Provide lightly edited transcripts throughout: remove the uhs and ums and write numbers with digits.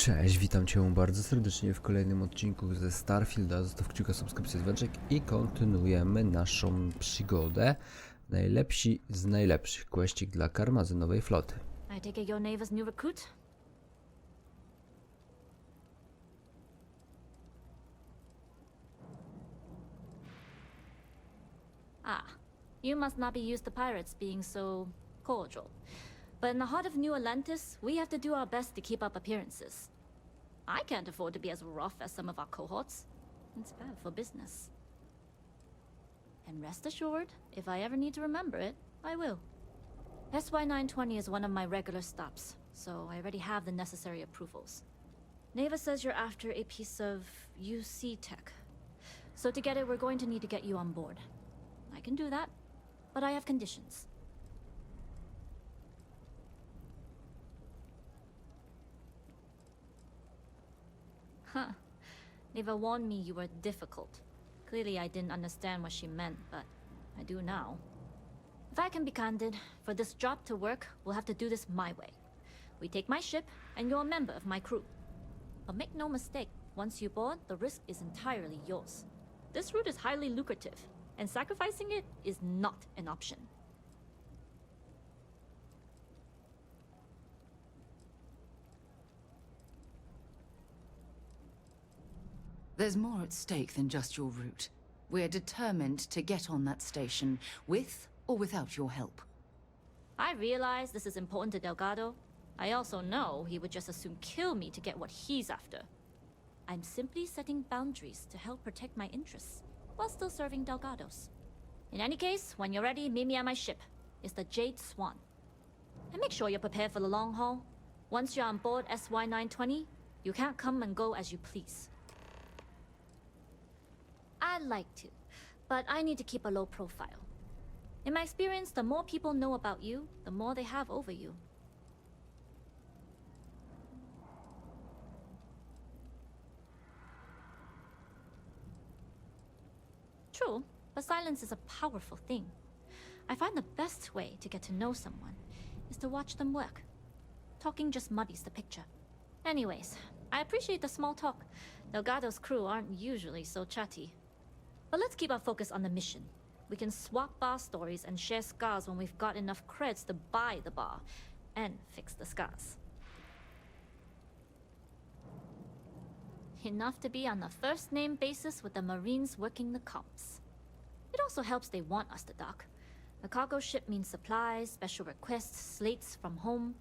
Cześć, witam Cię bardzo serdecznie w kolejnym odcinku ze Starfielda. Zostaw kciuka, subskrypcję, dzwoneczek i kontynuujemy naszą przygodę. Najlepsi z najlepszych. Questik dla karmazynowej floty. I take it you're Neva's new recruit? Ah, you must not be used to pirates being so cordial. But in the heart of New Atlantis, we have to do our best to keep up appearances. I can't afford to be as rough as some of our cohorts. It's bad for business. And rest assured, if I ever need to remember it, I will. SY920 is one of my regular stops, so I already have the necessary approvals. Neva says you're after a piece of UC tech. So to get it, we're going to need to get you on board. I can do that, but I have conditions. Huh. Neva warned me you were difficult. Clearly I didn't understand what she meant, but I do now. If I can be candid, for this job to work, we'll have to do this my way. We take my ship, and you're a member of my crew. But make no mistake, once you board, the risk is entirely yours. This route is highly lucrative, and sacrificing it is not an option. There's more at stake than just your route. We're determined to get on that station, with or without your help. I realize this is important to Delgado. I also know he would just as soon kill me to get what he's after. I'm simply setting boundaries to help protect my interests, while still serving Delgado's. In any case, when you're ready, meet me at my ship. It's the Jade Swan. And make sure you're prepared for the long haul. Once you're on board SY920, you can't come and go as you please. I'd like to, but I need to keep a low profile. In my experience, the more people know about you, the more they have over you. True, but silence is a powerful thing. I find the best way to get to know someone is to watch them work. Talking just muddies the picture. Anyways, I appreciate the small talk. Delgado's crew aren't usually so chatty. But let's keep our focus on the mission. We can swap bar stories and share scars when we've got enough creds to buy the bar and fix the scars. Enough to be on a first-name basis with the Marines working the comps. It also helps they want us to dock. A cargo ship means supplies, special requests, slates from home.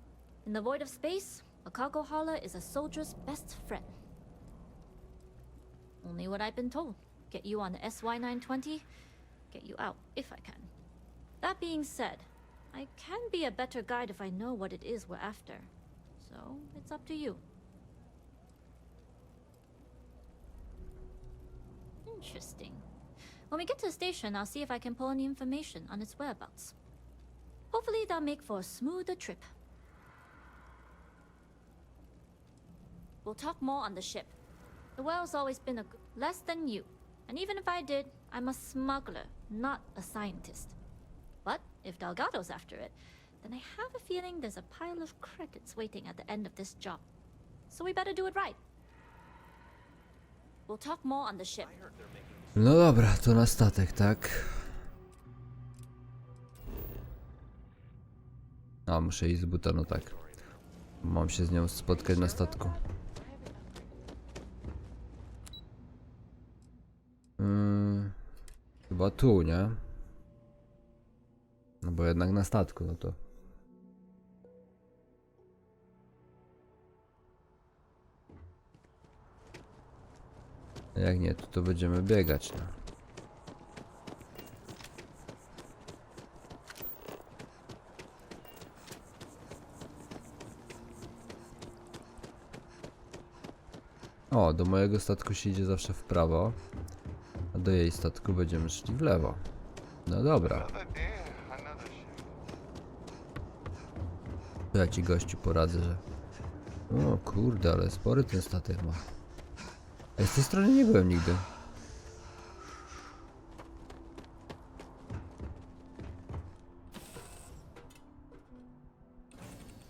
In the void of space, a cargo hauler is a soldier's best friend. Only what I've been told. Get you on the SY920, get you out if I can. That being said, I can be a better guide if I know what it is we're after. So, it's up to you. Interesting. When we get to the station, I'll see if I can pull any information on its whereabouts. Hopefully that'll make for a smoother trip. We'll talk more on the ship. The well's always been less than you. And even if I did, I'm a smuggler, not a scientist. But if Delgado's after it, then I have a feeling there's a pile of credits waiting at the end of this job. So we better do it right. We'll talk more on the ship. No dobra, to na statek, tak? A, muszę iść z buta, no tak. Mam się z nią spotkać na statku. Chyba tu, nie? No bo jednak na statku, no to... Jak nie, to będziemy biegać, no. O, do mojego statku się idzie zawsze w prawo. A do jej statku będziemy szli w lewo. No dobra. To ja ci gościu poradzę, że... O kurde, ale spory ten statek ma. A z tej strony nie byłem nigdy.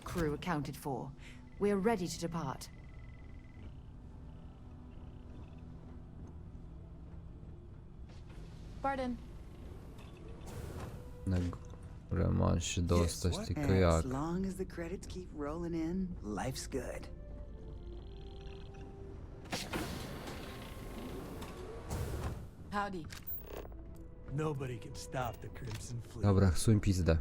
Crew accounted for. We're ready to depart. Pardon. Na górę ma się dostać, Yes, tylko as jak? long as the credits keep rolling in, life's good. Howdy. Nobody can stop the Crimson Fleet. Dobra, suń pizdę.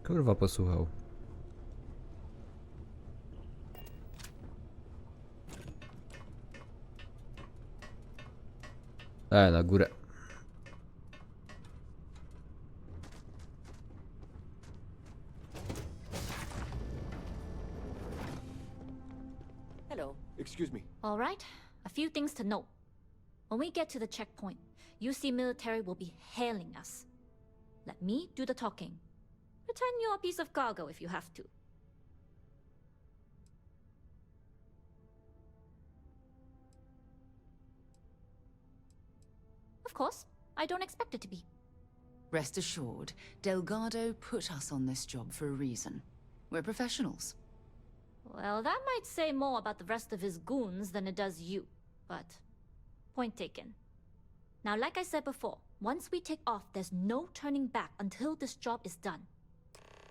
Kurwa, posłuchał. Na górę. Hello. Excuse me. All right, a few things to note. When we get to the checkpoint, UC military will be hailing us. Let me do the talking. Pretend you're a piece of cargo if you have to. Of course, I don't expect it to be. Rest assured, Delgado put us on this job for a reason. We're professionals. Well, that might say more about the rest of his goons than it does you, but point taken. Now, like I said before, once we take off, there's no turning back until this job is done.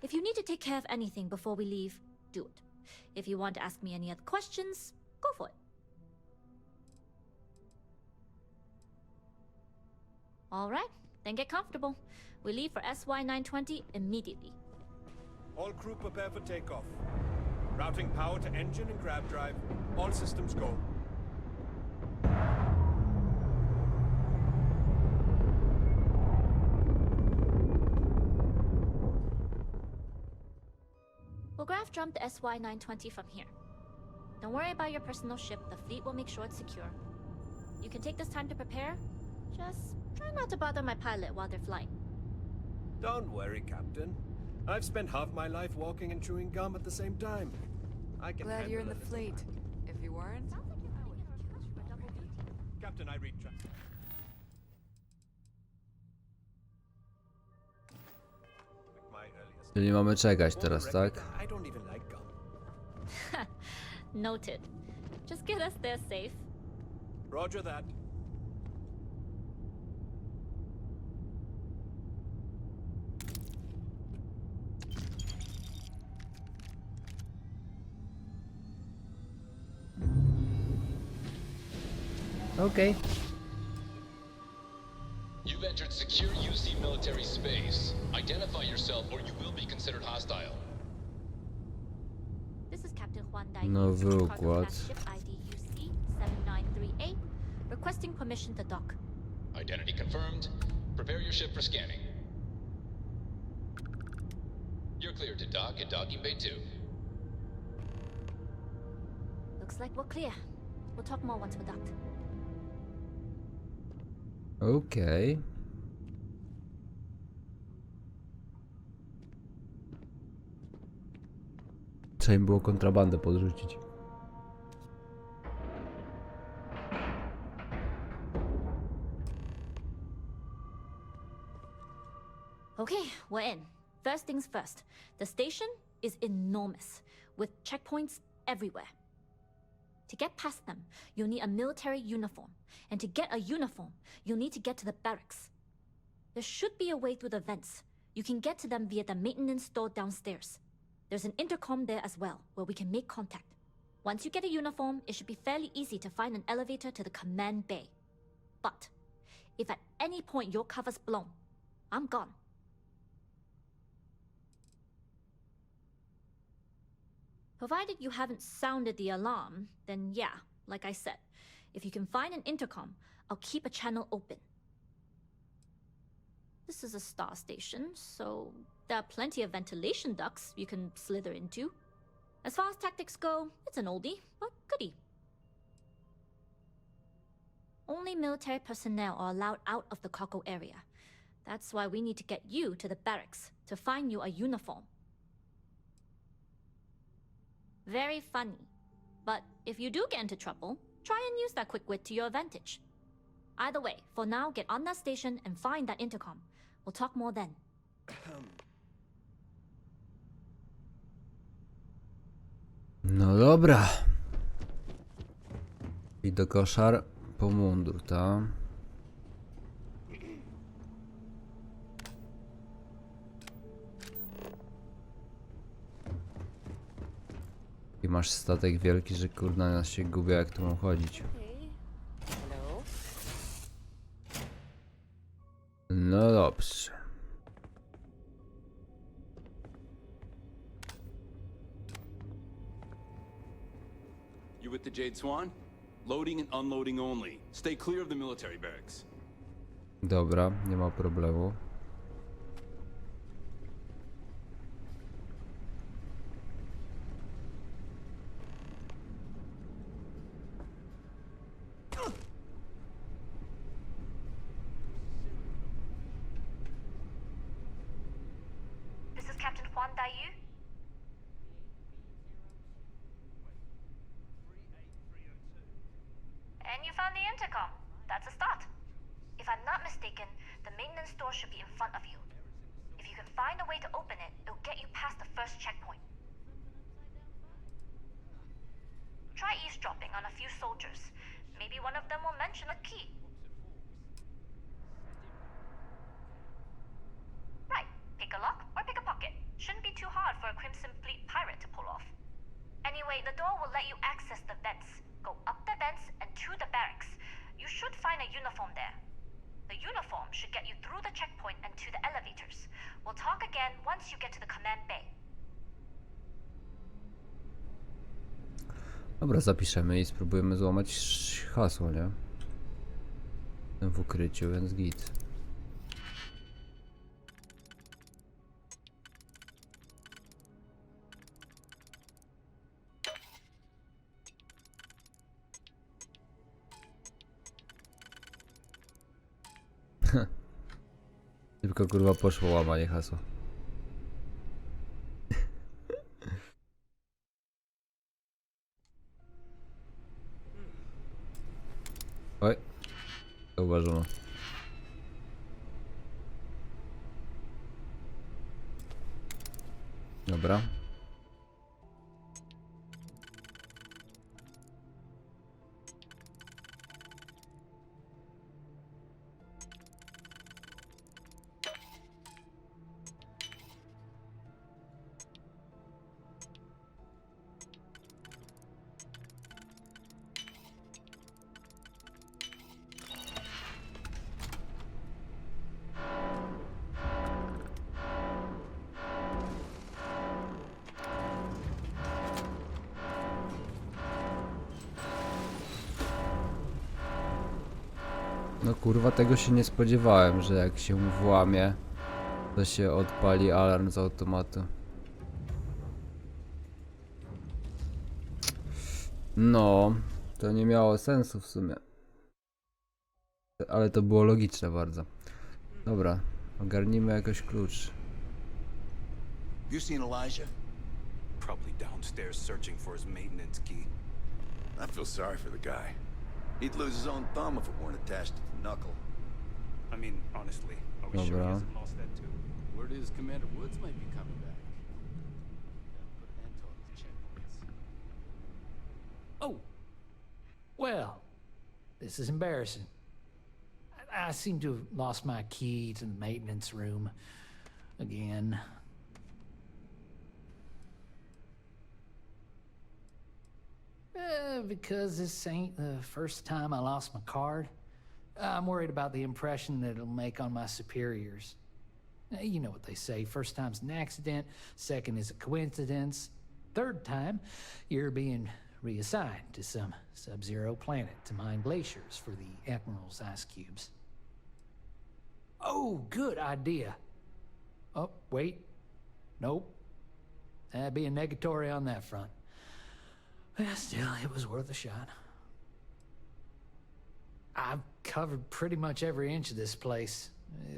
If you need to take care of anything before we leave, do it. If you want to ask me any other questions, go for it. All right, then get comfortable. We leave for SY-920 immediately. All crew prepare for takeoff. Routing power to engine and grab drive. All systems go. We'll graph jump the SY-920 from here. Don't worry about your personal ship. The fleet will make sure it's secure. You can take this time to prepare. Just try not to bother my pilot while they're flying. Don't worry, Captain. I've spent half my life walking and chewing gum at the same time. I can Glad you're in the handle it. fleet. If you weren't, Captain, I read track. My earliest. Czyli mamy czekać For the teraz, record, tak? I don't even like gum. Noted. Just get us there safe. Roger that. Okej. You've entered secure UC military space. Identify yourself or you will be considered hostile. This is Captain Juan Dai. Nowy cargo układ. class ship ID UC 793A. Requesting permission to dock. Identity confirmed. Prepare your ship for scanning. You're cleared to dock at docking bay 2. Looks like we're clear. We'll talk more once we're docked. Okej. Trzeba im było kontrabandę podrzucić. Okay, we're in. First things first. The station is enormous, with checkpoints everywhere. To get past them, you'll need a military uniform. And to get a uniform, you'll need to get to the barracks. There should be a way through the vents. You can get to them via the maintenance store downstairs. There's an intercom there as well, where we can make contact. Once you get a uniform, it should be fairly easy to find an elevator to the command bay. But if at any point your cover's blown, I'm gone. Provided you haven't sounded the alarm, then yeah, like I said, if you can find an intercom, I'll keep a channel open. This is a star station, so there are plenty of ventilation ducts you can slither into. As far as tactics go, it's an oldie, but goodie. Only military personnel are allowed out of the cargo area. That's why we need to get you to the barracks to find you a uniform. Very funny. But if you do get into trouble, try and use that quick wit to your advantage. Either way, for now, get on that station and find that intercom. We'll talk more then. No dobra. I do koszar po mundur, ta? I masz statek wielki, że kurna nas się gubię, jak tu mam chodzić. No dobrze. You with the Jade Swan? Loading and unloading only. Stay clear of the military barracks. Dobra, nie ma problemu. This is Captain Juan Dayu. And you found the intercom. That's a start. If I'm not mistaken, the maintenance door should be in front of you. If you can find a way to open it, it'll get you past the first checkpoint. Try eavesdropping on a few soldiers. Maybe one of them will mention a key. Right, pick a lock or pick a pocket. Shouldn't be too hard for a Crimson Fleet pirate to pull off. Anyway, the door will let you access the vents. Go up the vents and to the barracks. You should find a uniform there. The uniform should get you through the checkpoint and to the elevators. We'll talk again once you get to the command bay. Dobra, zapiszemy i spróbujemy złamać hasło, nie? W ukryciu, więc git. Tylko kurwa poszło łamanie hasła. Oj, zauważono. Dobra. No kurwa, tego się nie spodziewałem, że jak się włamie, to się odpali alarm z automatu. No, to nie miało sensu w sumie. Ale to było logiczne bardzo. Dobra, ogarnijmy jakoś klucz. You seen Elijah? Probably downstairs searching for his maintenance key. I feel sorry for the guy. He'd lose his own thumb if it weren't attached to the knuckle. I mean, honestly, are we sure he Dobra. hasn't lost that too? Word is Commander Woods might be coming back. Put an end to all these checkpoints. Oh, well, this is embarrassing. I seem to have lost my key to the maintenance room again. Because this ain't the first time I lost my card, I'm worried about the impression that it'll make on my superiors. You know what they say, first time's an accident, second is a coincidence, third time, you're being reassigned to some sub-zero planet to mine glaciers for the Admiral's ice cubes. Oh, good idea. Oh, wait. Nope. That'd be a negatory on that front. Well, still, it was worth a shot. I've covered pretty much every inch of this place,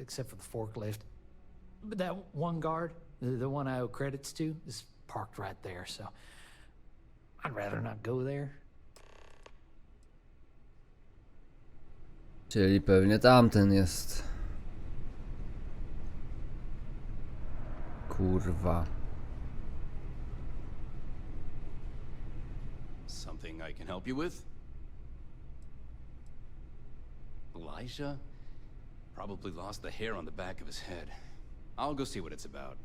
except for the forklift. But that one guard, the one I owe credits to, is parked right there, so I'd rather not go there. Czyli pewnie tamten jest. Kurwa. Something I can help you with? Elijah? Probably lost the hair on the back of his head. I'll go see what it's about.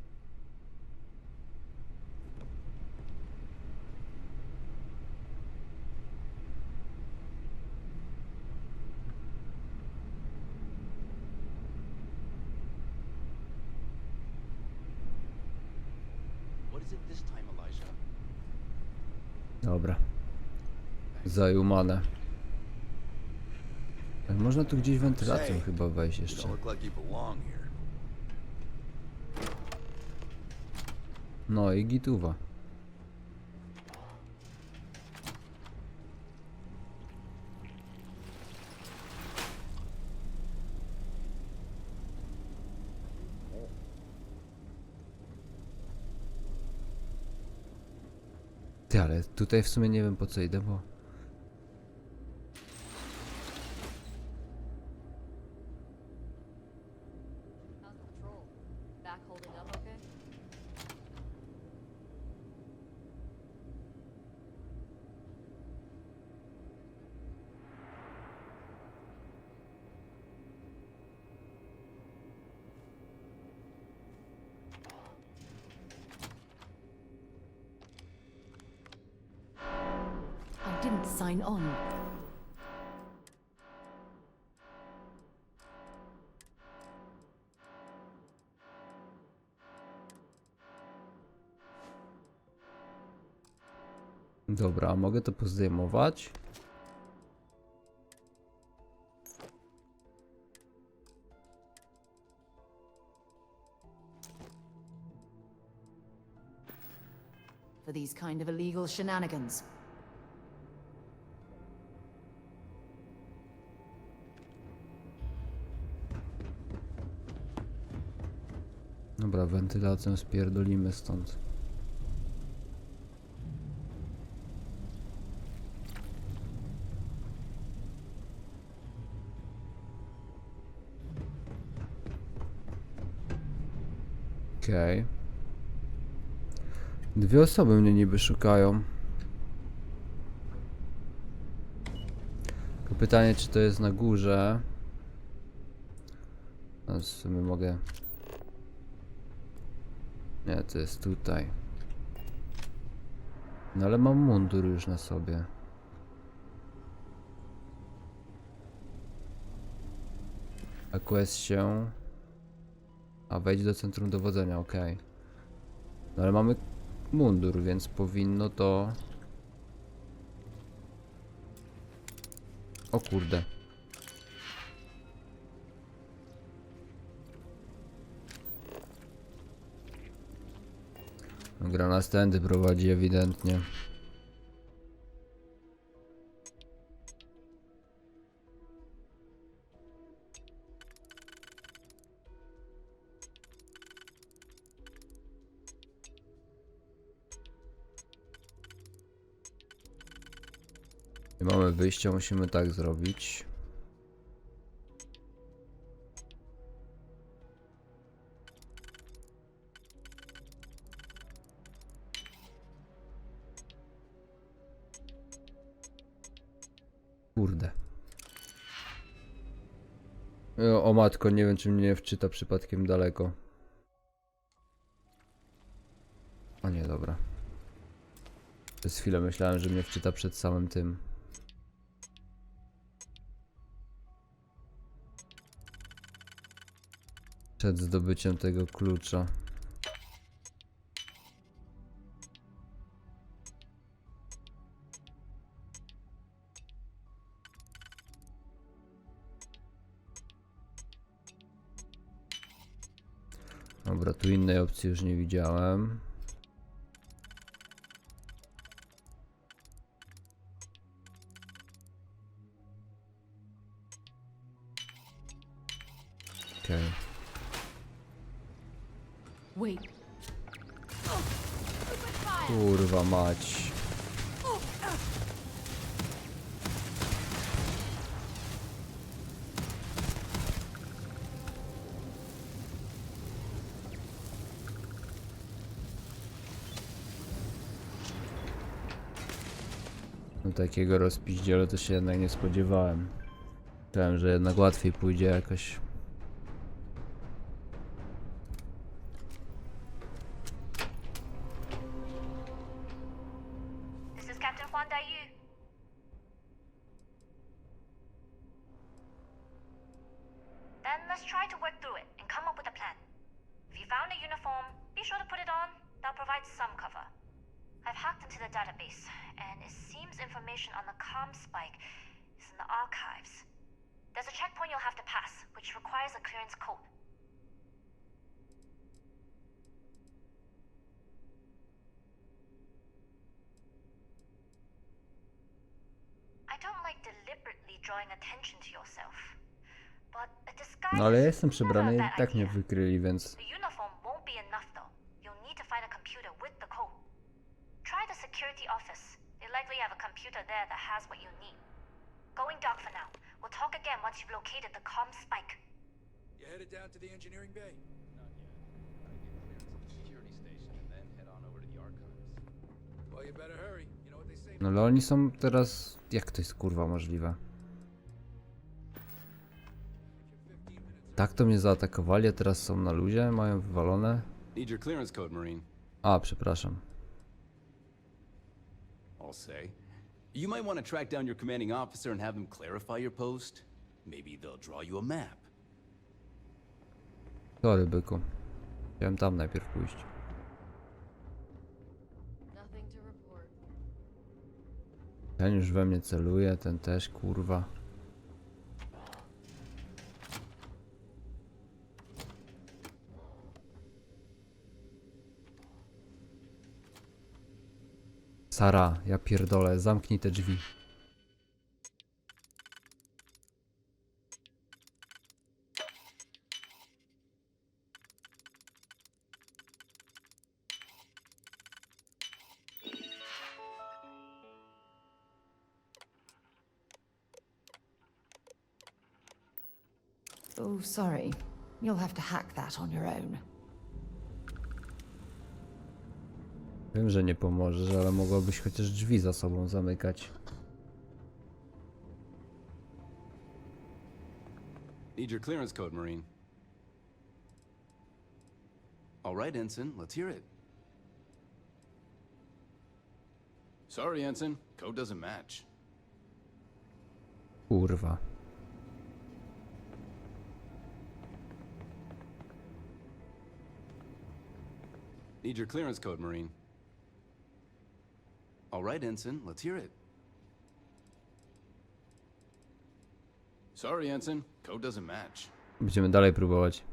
What is it this time, Elijah? Dobra. Zajumane. Można tu gdzieś wentylacją chyba wejść jeszcze. Don't look like you belong here. No i gituwa. Ty, ale tutaj w sumie nie wiem po co idę, bo... I didn't sign on. Dobra, mogę to pozdejmować. For these kind of illegal shenanigans. Dobra, wentylacją spierdolimy stąd. Okej. Dwie osoby mnie niby szukają. Tylko pytanie, czy to jest na górze. No, w sumie mogę... Nie, to jest tutaj. No ale mam mundur już na sobie. A quest się... A wejdź do centrum dowodzenia, okej. No ale mamy mundur, więc powinno to... O kurde. Gra nas tędy prowadzi ewidentnie. Nie mamy wyjścia, musimy tak zrobić. Kurde. O matko, nie wiem czy mnie wczyta przypadkiem daleko. O nie, dobra. Przez chwilę myślałem, że mnie wczyta przed samym tym. Przed zdobyciem tego klucza. Dobra, tu innej opcji już nie widziałem. Okej. Kurwa mać. No takiego rozpiździela to się jednak nie spodziewałem. Myślałem, że jednak łatwiej pójdzie jakoś. This is Captain Huan Daiyu. Then let's try to work through it and come up with a plan. If you found a uniform, be sure to put it on. That'll provide some cover. I've hacked into the database, and it seems information on the comm spike is in the archives. There's a checkpoint you'll have to pass, which requires a clearance code. I don't like deliberately drawing attention to yourself, but a disguise No ale ja is jestem never a przebrany i bad tak mnie idea. wykryli, więc... The uniform won't be enough though. You'll need to find a computer with the code. Try the security office. They likely have a computer there that has what you need. Going dark for now. We'll talk again once you've located the comm spike. You headed down to the engineering bay? Not yet. Gotta get clearance at the security station and then head on over to the archives. Well, you better hurry. You know what they say. No ale oni są teraz... Jak to jest kurwa możliwe? Tak to mnie zaatakowali, a teraz są na luzie, mają wywalone. Need your clearance code, Marine. A, przepraszam. I'll say. You might want to track down your commanding officer and have him clarify your post. Maybe they'll draw you a map. Sorry, byku. Chciałem tam najpierw pójść. Ten już we mnie celuje, ten też, kurwa. Sara, ja pierdolę, zamknij te drzwi. Oh, sorry. You'll have to hack that on your own. Wiem, że nie pomożesz, ale mogłabyś chociaż drzwi za sobą zamykać. Need your clearance code, Marine. All right, Ensign, let's hear it. Sorry, Ensign, code doesn't match. Kurwa. Need your clearance code, Marine. All right, Ensign, let's hear it. Sorry, Ensign, code doesn't match. Będziemy dalej próbować.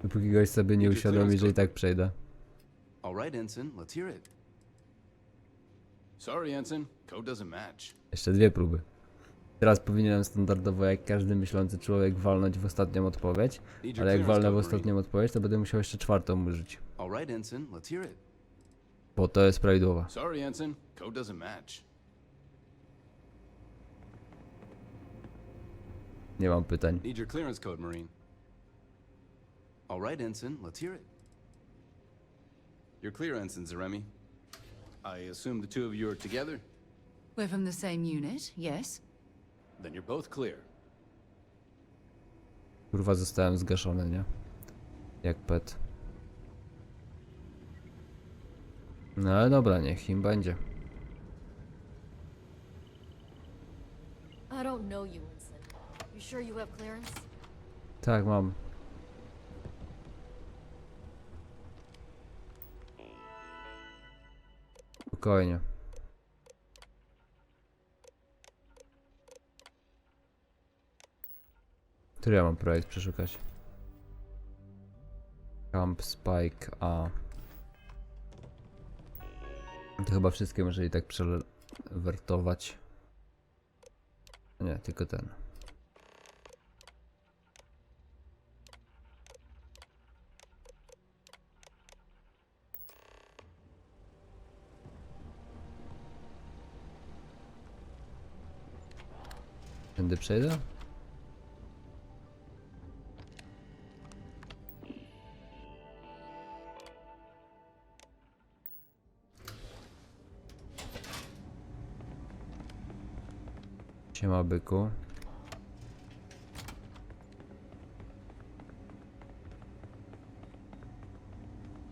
Dopóki goś sobie nie uświadomi, że i tak przejdę. All right, Ensign, let's hear it. Sorry, Ensign, code doesn't match. Jeszcze dwie próby. Teraz powinienem standardowo, jak każdy myślący człowiek, walnąć w ostatnią odpowiedź, ale jak walnę w ostatnią odpowiedź, to będę musiał jeszcze czwartą użyć. All right, Ensign, let's hear it. Bo to jest prawidłowa. Sorry, Ensign, code doesn't match. Nie mam pytań. Need your clearance code, Marine. All right, Ensign, let's hear it. You're clear, Ensign Zaremi. I assume the two of you are together? We're from the same unit, yes? Then you're both clear. Kurwa, zostałem zgaszony, nie? Jak pet. No ale dobra, niech im będzie. I don't know you, Ensign. You sure you have clearance? Tak, mam. Spokojnie. Który ja mam projekt przeszukać? Camp Spike A. To chyba wszystkie może i tak przewertować. Nie, tylko ten. Tędy przejdę? Siema, byku.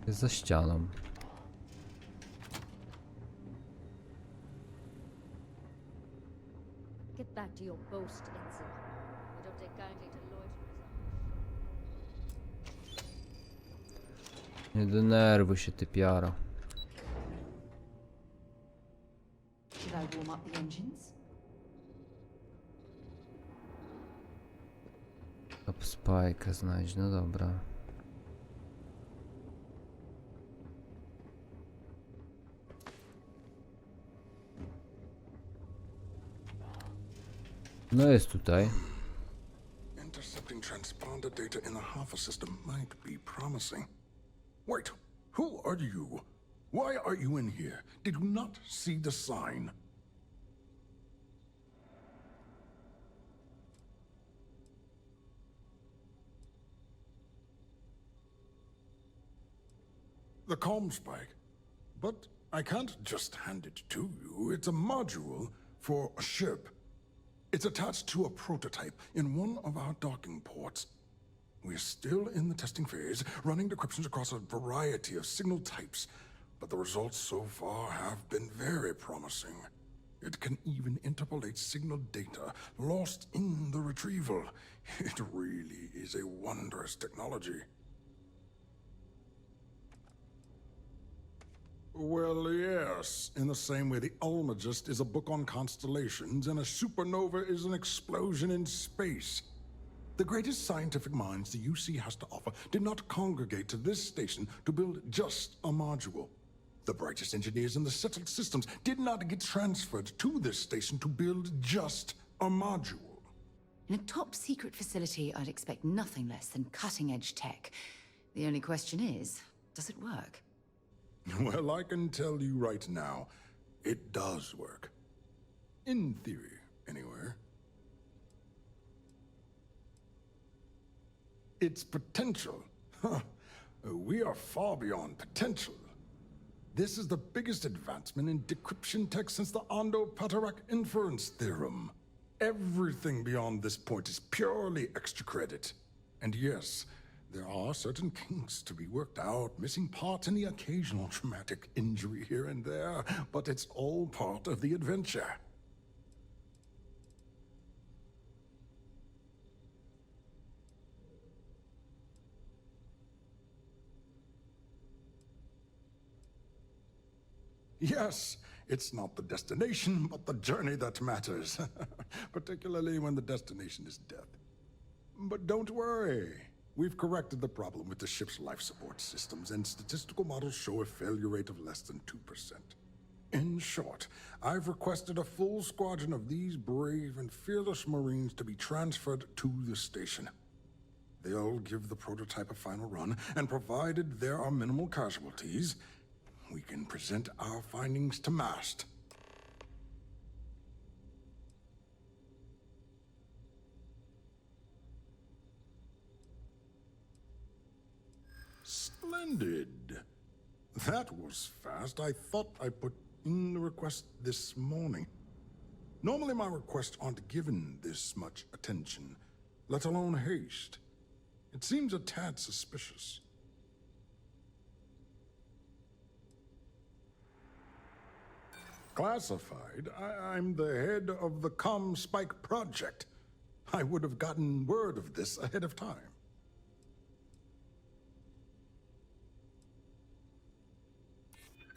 Jest za ścianą. Get back to your boast, Ensign. I don't take kindly to loiterers. Nie denerwuj się, ty piaro. Should I warm up the engines? Top spajkę znajdź, no dobra. No jest tutaj. Intercepting transponder data in the Alpha system might be promising. Wait, who are you? Why are you in here? Did you not see the sign? The comm spike. But I can't just hand it to you. It's a module for a ship. It's attached to a prototype in one of our docking ports. We're still in the testing phase, running decryptions across a variety of signal types, but the results so far have been very promising. It can even interpolate signal data lost in the retrieval. It really is a wondrous technology. Well, yes. In the same way the Almagest is a book on constellations and a supernova is an explosion in space. The greatest scientific minds the UC has to offer did not congregate to this station to build just a module. The brightest engineers in the settled systems did not get transferred to this station to build just a module. In a top-secret facility, I'd expect nothing less than cutting-edge tech. The only question is, does it work? Well, I can tell you right now, it does work. In theory, anyway. Its potential. Huh. We are far beyond potential. This is the biggest advancement in decryption tech since the Ondo-Patarak inference theorem. Everything beyond this point is purely extra credit. And yes, there are certain kinks to be worked out, missing parts and the occasional traumatic injury here and there, but it's all part of the adventure. Yes, it's not the destination, but the journey that matters, particularly when the destination is death. But don't worry. We've corrected the problem with the ship's life support systems, and statistical models show a failure rate of less than 2%. In short, I've requested a full squadron of these brave and fearless Marines to be transferred to the station. They'll give the prototype a final run, and provided there are minimal casualties, we can present our findings to MAST. Splendid. That was fast. I thought I put in the request this morning. Normally my requests aren't given this much attention, let alone haste. It seems a tad suspicious. Classified? I'm the head of the Comm Spike project. I would have gotten word of this ahead of time.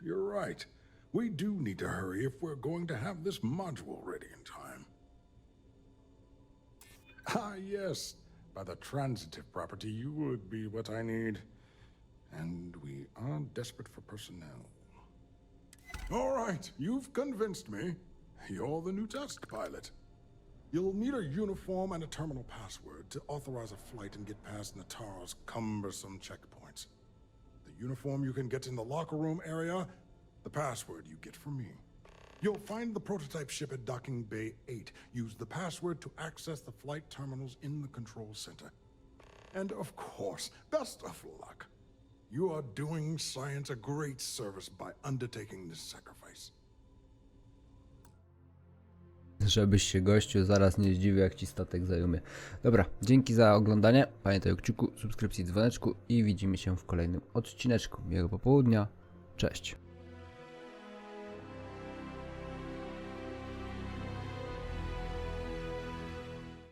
You're right. We do need to hurry if we're going to have this module ready in time. Ah, yes. By the transitive property, you would be what I need. And we are desperate for personnel. All right, you've convinced me. You're the new test pilot. You'll need a uniform and a terminal password to authorize a flight and get past Natara's cumbersome checkpoints. The uniform you can get in the locker room area, the password you get from me. You'll find the prototype ship at Docking Bay 8. Use the password to access the flight terminals in the control center. And of course, best of luck. You are doing science a great service by undertaking this sacrifice. Żebyś się gościu zaraz nie zdziwił, jak ci statek zajumie. Dobra, dzięki za oglądanie. Pamiętaj o kciuku, subskrypcji, dzwoneczku i widzimy się w kolejnym odcineczku. Miłego popołudnia. Cześć.